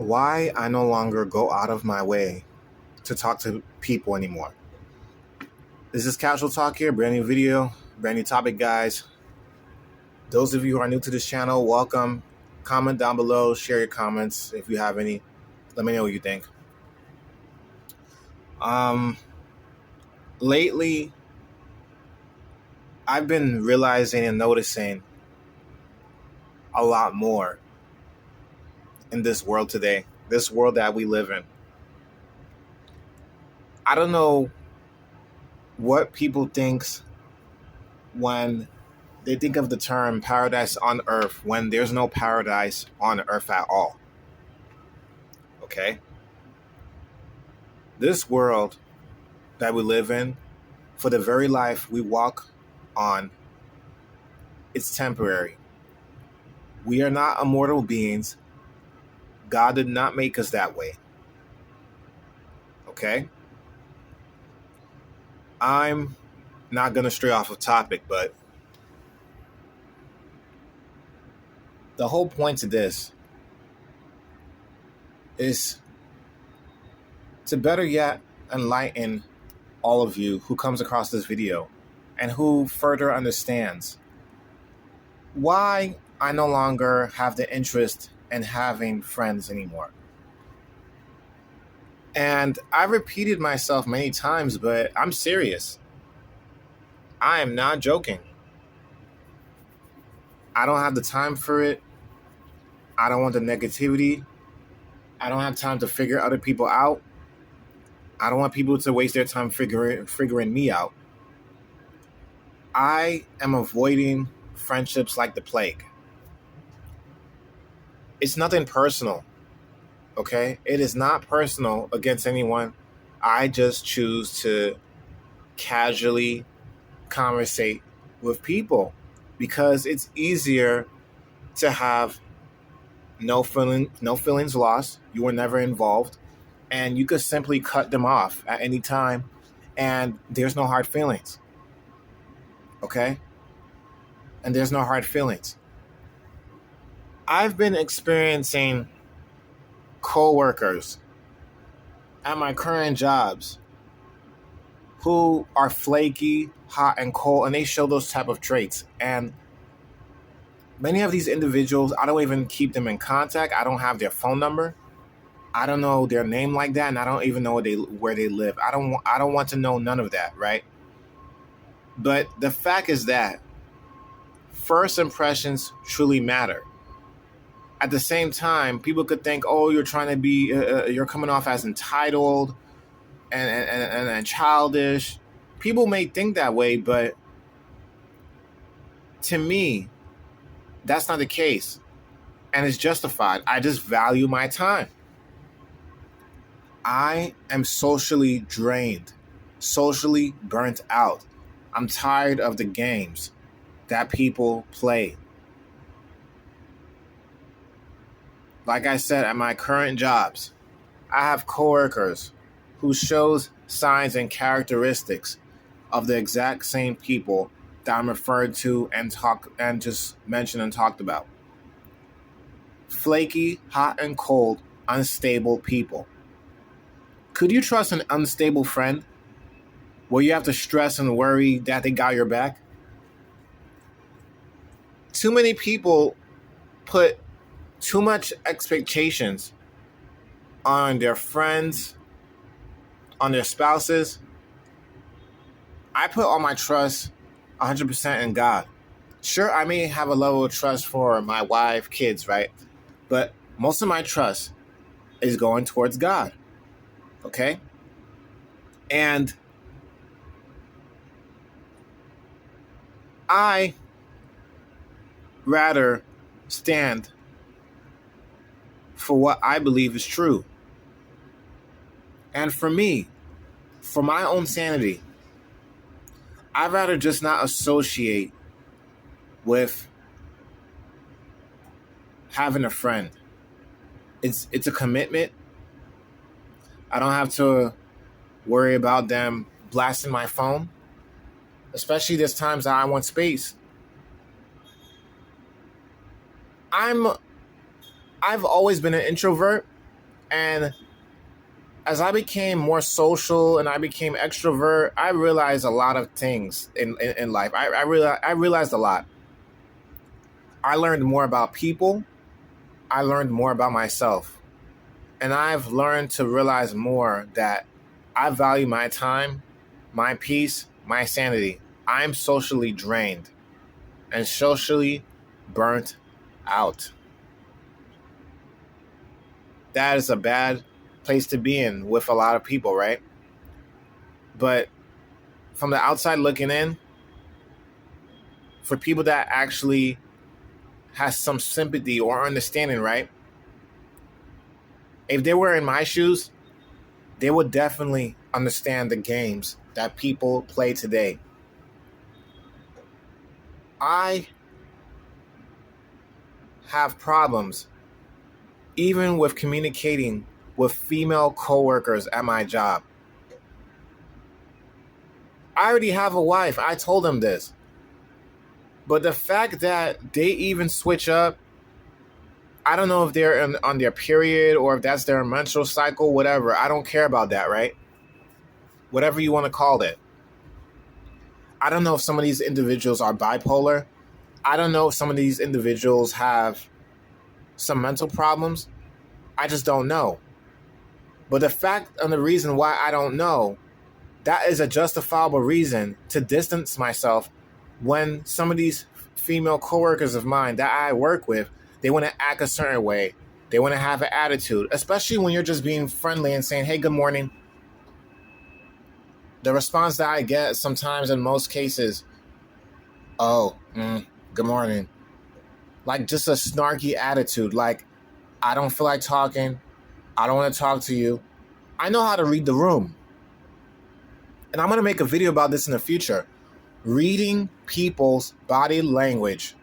Why I no longer go out of my way to talk to people anymore. This is Casual Talk here, brand new video, brand new topic, guys. Those of you who are new to this channel, welcome. Comment down below, share your comments if you have any. Let me know what you think. Lately, I've been realizing and noticing a lot more in this world today, this world that we live in. I don't know what people think when they think of the term paradise on earth when there's no paradise on earth at all. Okay? This world that we live in, for the very life we walk on, it's temporary. We are not immortal beings. God did not make us that way. Okay? I'm not going to stray off of topic, but the whole point to this is to better yet enlighten all of you who comes across this video and who further understands why I no longer have the interest in having friends anymore. And I repeated myself many times, but I'm serious. I am not joking. I don't have the time for it. I don't want the negativity. I don't have time to figure other people out. I don't want people to waste their time figuring me out. I am avoiding friendships like the plague. It's nothing personal, okay? It is not personal against anyone. I just choose to casually conversate with people because it's easier to have no feelings lost. You were never involved, and you could simply cut them off at any time, and there's no hard feelings. Okay? And there's no hard feelings. I've been experiencing coworkers at my current jobs who are flaky, hot, and cold, and they show those type of traits. And many of these individuals, I don't even keep them in contact. I don't have their phone number. I don't know their name like that, and I don't even know where they live. I don't want to know none of that, right? But the fact is that first impressions truly matter. At the same time, people could think, oh, you're trying to be, you're coming off as entitled and childish. People may think that way, but to me, that's not the case. And it's justified. I just value my time. I am socially drained, socially burnt out. I'm tired of the games that people play. Like I said, at my current jobs, I have coworkers who shows signs and characteristics of the exact same people that I'm referred to and just mentioned and talked about. Flaky, hot and cold, unstable people. Could you trust an unstable friend where you have to stress and worry that they got your back? Too many people put too much expectations on their friends, on their spouses. I put all my trust 100% in God. Sure, I may have a level of trust for my wife, kids, right? But most of my trust is going towards God. Okay? And I rather stand for what I believe is true. And for me, for my own sanity, I'd rather just not associate with having a friend. It's a commitment. I don't have to worry about them blasting my phone, especially there's times that I want space. I've always been an introvert, And as I became more social and I became extrovert, I realized a lot of things in life. I realized a lot. I learned more about people. I learned more about myself. And I've learned to realize more that I value my time, my peace, my sanity. I'm socially drained and socially burnt out. That is a bad place to be in with a lot of people, right? But from the outside looking in, for people that actually has some sympathy or understanding, right? If they were in my shoes, they would definitely understand the games that people play today. I have problems even with communicating with female coworkers at my job. I already have a wife. I told them this. But the fact that they even switch up, I don't know if they're on their period or if that's their menstrual cycle, whatever. I don't care about that, right? Whatever you want to call it. I don't know if some of these individuals are bipolar. I don't know if some of these individuals have some mental problems. I just don't know. But the fact and the reason why I don't know, that is a justifiable reason to distance myself when some of these female coworkers of mine that I work with, they want to act a certain way. They want to have an attitude, especially when you're just being friendly and saying, hey, good morning. The response that I get sometimes in most cases, oh, good morning. Like just a snarky attitude. Like, I don't feel like talking. I don't want to talk to you. I know how to read the room. And I'm going to make a video about this in the future. Reading people's body language.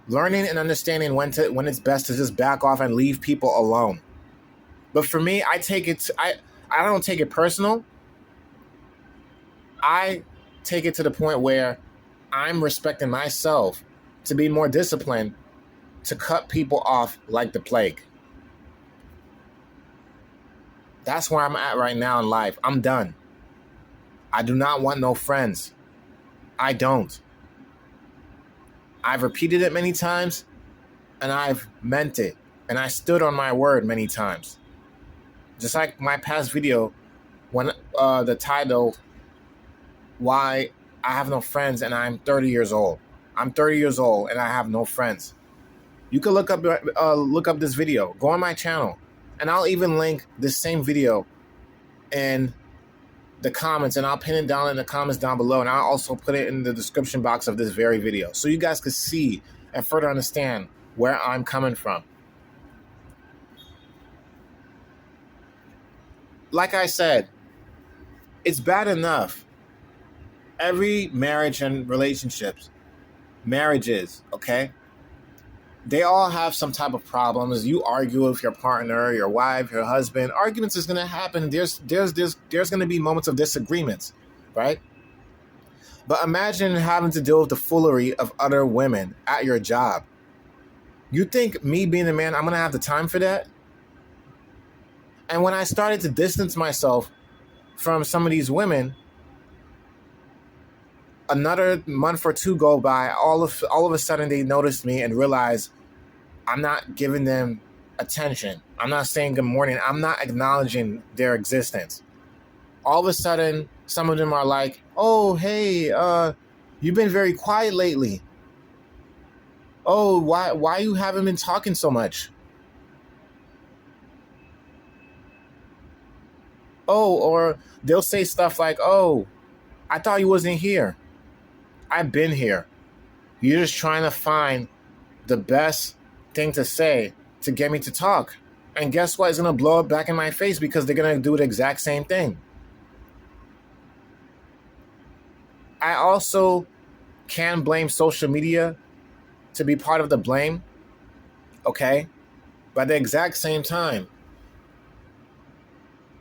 Learning and understanding when it's best to just back off and leave people alone. But for me, I don't take it personal. I take it to the point where I'm respecting myself to be more disciplined, to cut people off like the plague. That's where I'm at right now in life. I'm done. I do not want no friends. I don't. I've repeated it many times, and I've meant it, and I stood on my word many times. Just like my past video, when the title, Why I Have No Friends and I'm 30 years old. I'm 30 years old and I have no friends. You can look up this video. Go on my channel, and I'll even link this same video in the comments, and I'll pin it down in the comments down below, and I'll also put it in the description box of this very video so you guys can see and further understand where I'm coming from. Like I said, it's bad enough. Every marriage and marriages, okay? They all have some type of problems. You argue with your partner, your wife, your husband. Arguments is going to happen. There's going to be moments of disagreements, right? But imagine having to deal with the foolery of other women at your job. You think me being a man, I'm going to have the time for that? And when I started to distance myself from some of these women, another month or two go by, all of a sudden they noticed me and realized I'm not giving them attention. I'm not saying good morning. I'm not acknowledging their existence. All of a sudden, some of them are like, oh, hey, you've been very quiet lately. Oh, why you haven't been talking so much? Oh, or they'll say stuff like, oh, I thought you wasn't here. I've been here. You're just trying to find the best thing to say to get me to talk. And guess what? It's going to blow up back in my face because they're going to do the exact same thing. I also can blame social media to be part of the blame, okay? But at the exact same time,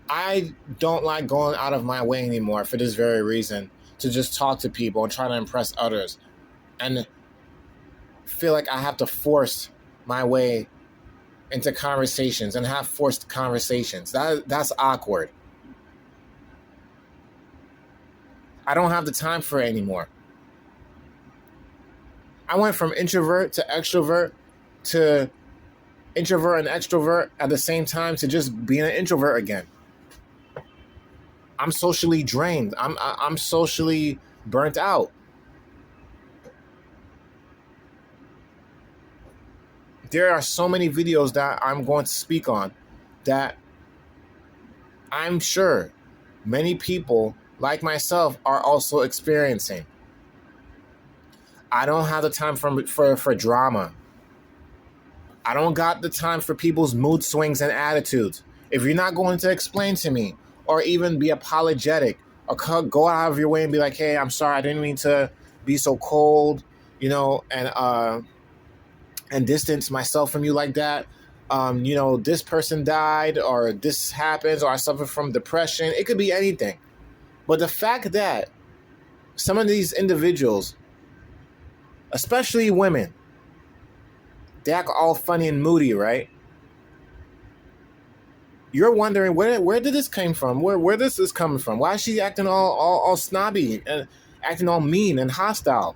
I don't like going out of my way anymore for this very reason, to just talk to people and try to impress others and feel like I have to force my way into conversations and have forced conversations. That's awkward. I don't have the time for it anymore. I went from introvert to extrovert to introvert and extrovert at the same time to just being an introvert again. I'm socially drained. I'm socially burnt out. There are so many videos that I'm going to speak on that I'm sure many people like myself are also experiencing. I don't have the time for drama. I don't got the time for people's mood swings and attitudes. If you're not going to explain to me or even be apologetic or go out of your way and be like, hey, I'm sorry, I didn't mean to be so cold, and distance myself from you like that. This person died or this happens or I suffer from depression. It could be anything. But the fact that some of these individuals, especially women, they act all funny and moody, right? You're wondering where did this come from? Where this is coming from? Why is she acting all snobby and acting all mean and hostile?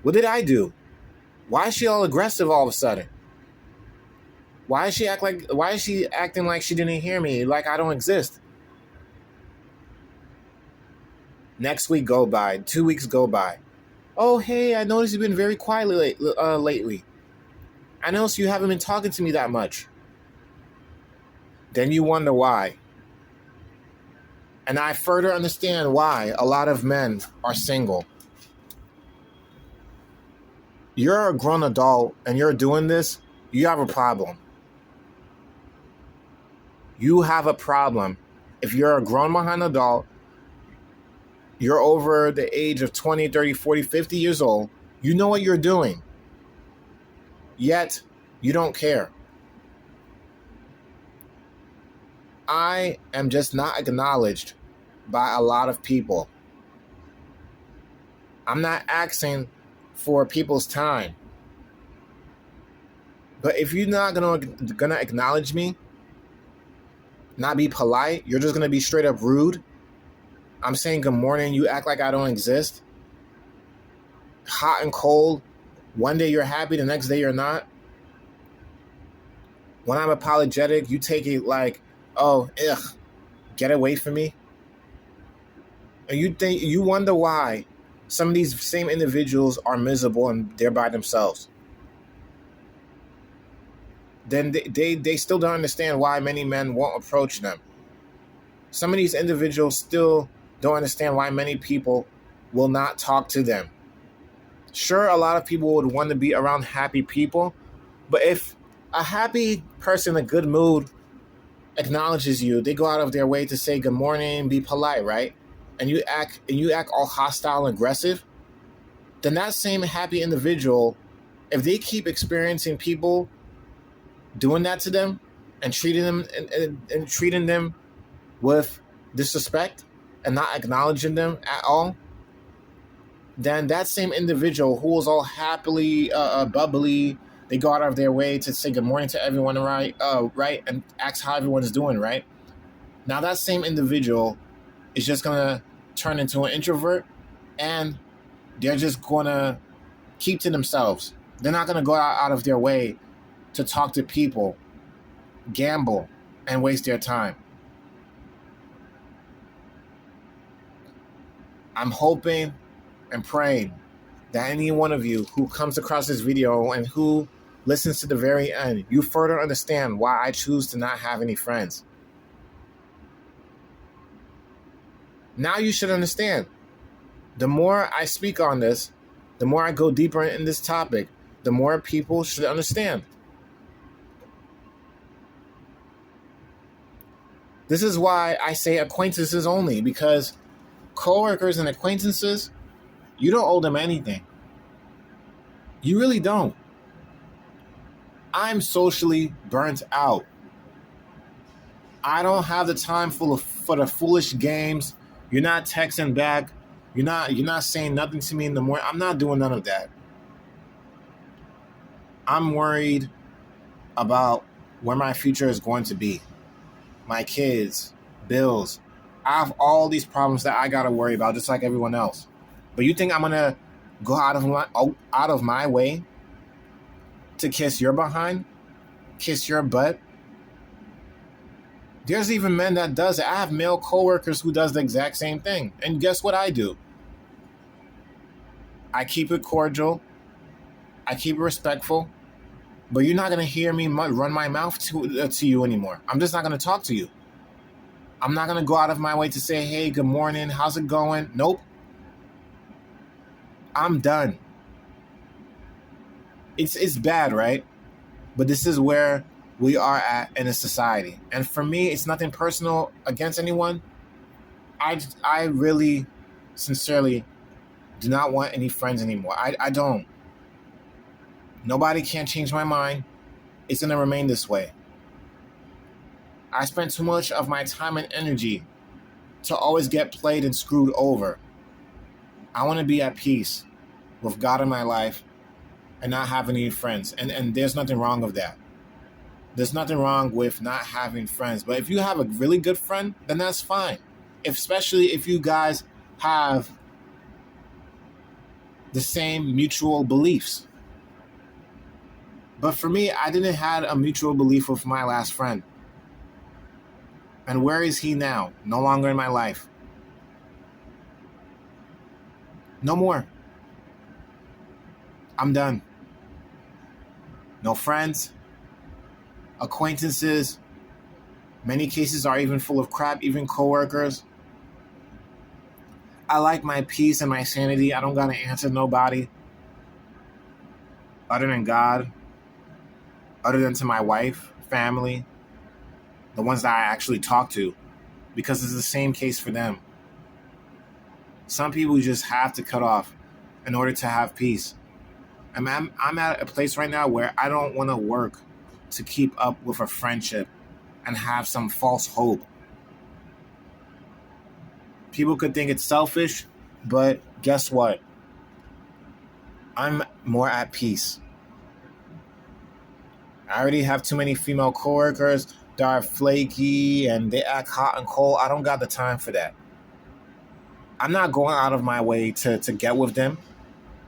What did I do? Why is she all aggressive all of a sudden? Why is she acting like she didn't hear me, like I don't exist? Next week go by, 2 weeks go by. Oh, hey, I noticed you've been very quiet lately. I noticed you haven't been talking to me that much. Then you wonder why. And I further understand why a lot of men are single. You're a grown adult and you're doing this, you have a problem. You have a problem. If you're a grown behind adult, you're over the age of 20, 30, 40, 50 years old, you know what you're doing. Yet, you don't care. I am just not acknowledged by a lot of people. I'm not asking for people's time. But if you're not gonna acknowledge me, not be polite, you're just gonna be straight up rude. I'm saying good morning, you act like I don't exist. Hot and cold. One day you're happy, the next day you're not. When I'm apologetic, you take it like, oh, get away from me. And you wonder why some of these same individuals are miserable and they're by themselves. Then they still don't understand why many men won't approach them. Some of these individuals still don't understand why many people will not talk to them. Sure, a lot of people would want to be around happy people, but if a happy person in a good mood acknowledges you, they go out of their way to say good morning, be polite, right? And you act all hostile and aggressive, then that same happy individual, if they keep experiencing people doing that to them and treating them with disrespect and not acknowledging them at all, then that same individual who was all happily bubbly, they go out of their way to say good morning to everyone, right, and ask how everyone's doing, right? Now that same individual is just gonna turn into an introvert, and they're just gonna keep to themselves. They're not gonna go out of their way to talk to people, gamble, and waste their time. I'm hoping and praying that any one of you who comes across this video and who listens to the very end, you further understand why I choose to not have any friends. Now you should understand. The more I speak on this, the more I go deeper in this topic, the more people should understand. This is why I say acquaintances only, because coworkers and acquaintances, you don't owe them anything. You really don't. I'm socially burnt out. I don't have the time for the foolish games. You're not texting back. You're not saying nothing to me in the morning. I'm not doing none of that. I'm worried about where my future is going to be. My kids, bills. I have all these problems that I gotta worry about, just like everyone else. But you think I'm gonna go out of my way to kiss your behind, kiss your butt? There's even men that does it. I have male coworkers who does the exact same thing. And guess what I do? I keep it cordial. I keep it respectful. But you're not going to hear me run my mouth to you anymore. I'm just not going to talk to you. I'm not going to go out of my way to say, hey, good morning. How's it going? Nope. I'm done. It's bad, right? But this is where we are at in a society. And for me, it's nothing personal against anyone. I really, sincerely do not want any friends anymore. I don't. Nobody can change my mind. It's going to remain this way. I spent too much of my time and energy to always get played and screwed over. I want to be at peace with God in my life and not having any friends. And there's nothing wrong with that. There's nothing wrong with not having friends. But if you have a really good friend, then that's fine. Especially if you guys have the same mutual beliefs. But for me, I didn't have a mutual belief with my last friend. And where is he now? No longer in my life. No more. I'm done. No friends, acquaintances. Many cases are even full of crap, even coworkers. I like my peace and my sanity. I don't gotta answer nobody other than God, other than to my wife, family, the ones that I actually talk to, because it's the same case for them. Some people just have to cut off in order to have peace. I'm at a place right now where I don't want to work to keep up with a friendship and have some false hope. People could think it's selfish, but guess what? I'm more at peace. I already have too many female coworkers that are flaky and they act hot and cold. I don't got the time for that. I'm not going out of my way to get with them.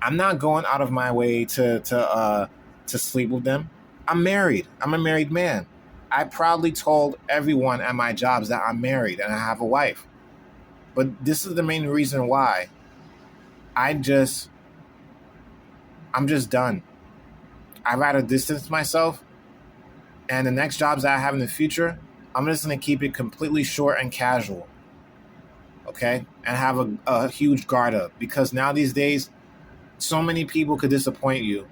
I'm not going out of my way to sleep with them. I'm married. I'm a married man. I proudly told everyone at my jobs that I'm married and I have a wife. But this is the main reason why I'm just done. I'd rather distance myself, and the next jobs that I have in the future, I'm just going to keep it completely short and casual. Okay? And have a huge guard up, because now these days, so many people could disappoint you.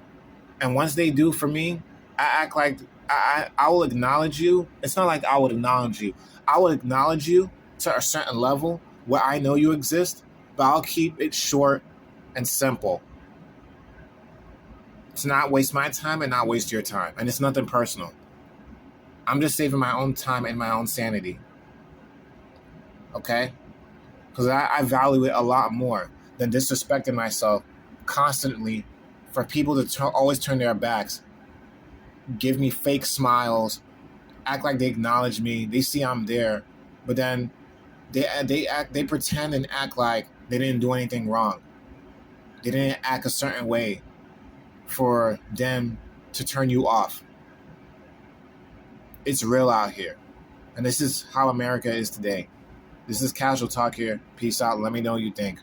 And once they do for me, I act like I will acknowledge you. It's not like I would acknowledge you. I will acknowledge you to a certain level where I know you exist, but I'll keep it short and simple. To not waste my time and not waste your time. And it's nothing personal. I'm just saving my own time and my own sanity. Okay? Because I value it a lot more than disrespecting myself constantly for people to always turn their backs, give me fake smiles, act like they acknowledge me, they see I'm there, but then they pretend and act like they didn't do anything wrong. They didn't act a certain way for them to turn you off. It's real out here. And this is how America is today. This is Casual Talk here. Peace out. Let me know what you think.